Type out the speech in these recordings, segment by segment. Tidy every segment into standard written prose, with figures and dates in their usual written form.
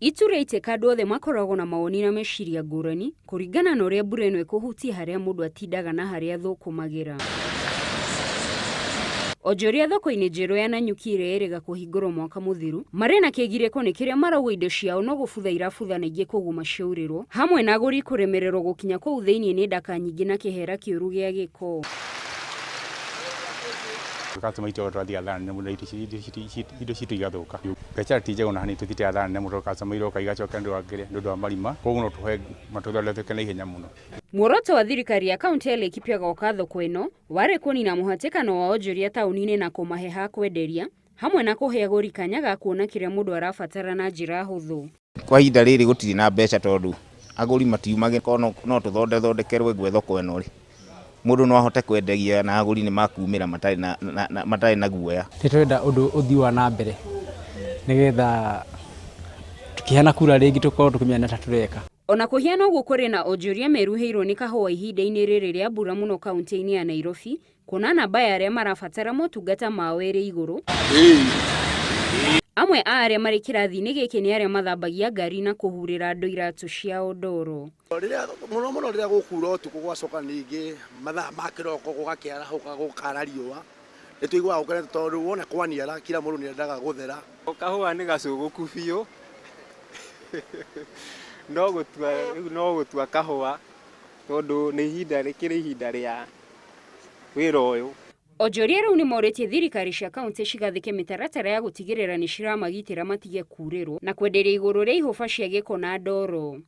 Itura iteka andũ othe makoragwo na mawoni na meciria ngũrani kũringana na ũrĩa mbura ĩno ĩkũhutia harĩa mũndũ atindaga na harĩa thũkũmagĩra. Onjoria thoko-inĩ njerũ ya Nanyuki ĩrĩa ĩrĩga kũhingũrwo mwaka mũthiru marĩ na kĩgirĩko nĩ kĩrĩa marauga indo ciao no gũbutha irabutha na ingĩ kũguma ciaurĩrwo, hamwe na agũri kũremererwo gũkinya kũu thĩiniĩ nĩ ndaka nyingĩ na kĩhera kĩũru gĩa gĩko. Customer ito twathi hathara nĩ mũndũ indo citũ igathũka. Biacara ti njega na hani tũthite hathara nĩ mũndũ customer iroka igacoka nĩ wa marima, koguo no tũhe matũthondeke na ihenya mũno. Muoroto wa thirikari ya kaunti ya Laikipia gũka thoko ĩno warĩ kũnina mũhatĩkano wa onjoria taũni-inĩ na kũmahe ha kwenderia, hamwe na kũhe agũri kanya ga kuona kĩrĩa mũndũ arabatara na njĩra hũthũ. Kwa ihinda rĩrĩ gũtirĩ na mbeca tondũ agũri matiumage no tũthondekerwe gwe thoko ĩno rĩ. Mũndũ no ahote kwenderia na agũri nĩ makumĩra matarĩ na guoya. Tũrenda ũndũ ũthiwa na mbere nĩgetha tukĩhana kura rĩngĩ tũkorwo tũkĩmenya ta tũreka. Ona kũhiana ũguo kũrĩ na onjoria meruhĩirwo nĩ kahũa ihinda-inĩ rĩrĩ rĩa mbura mũno kaunti-inĩ ya Nairobi, kuona namba ya arĩa marabatara motungata mao ĩrĩ igũrũ. Amwe a arĩa marĩ kĩrathi-inĩ gĩkĩ nĩ arĩa mathambagia ngari na kũhurĩra andũ iratũ ciao ndoro. Mũno rĩrĩa gũkura ũtukũ gwacoka ningĩ mathaa ma kĩroko gũgakĩarahũka gũkara riũa, nĩ tũiguaga gũkenete tondũ wona kwaniara kila mũndũ nĩ endaga gũthera. Kahũa nĩ gacũgũku biũ no gũtua kahũa tondũ nĩ ihinda rĩa wĩra ũyũ. Onjoria rĩu nĩ morĩtie thirikari cia kaunti cigathĩke mĩtaratara ya gũtigĩrĩra nĩ ciramagitĩra matige kurĩrwo na kwenderia igũrũ rĩa ihũba cia gĩko na ndoro.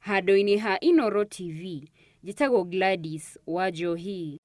Handũ-inĩ ha Inooro TV, njĩtagwo Gladys Wanjohi.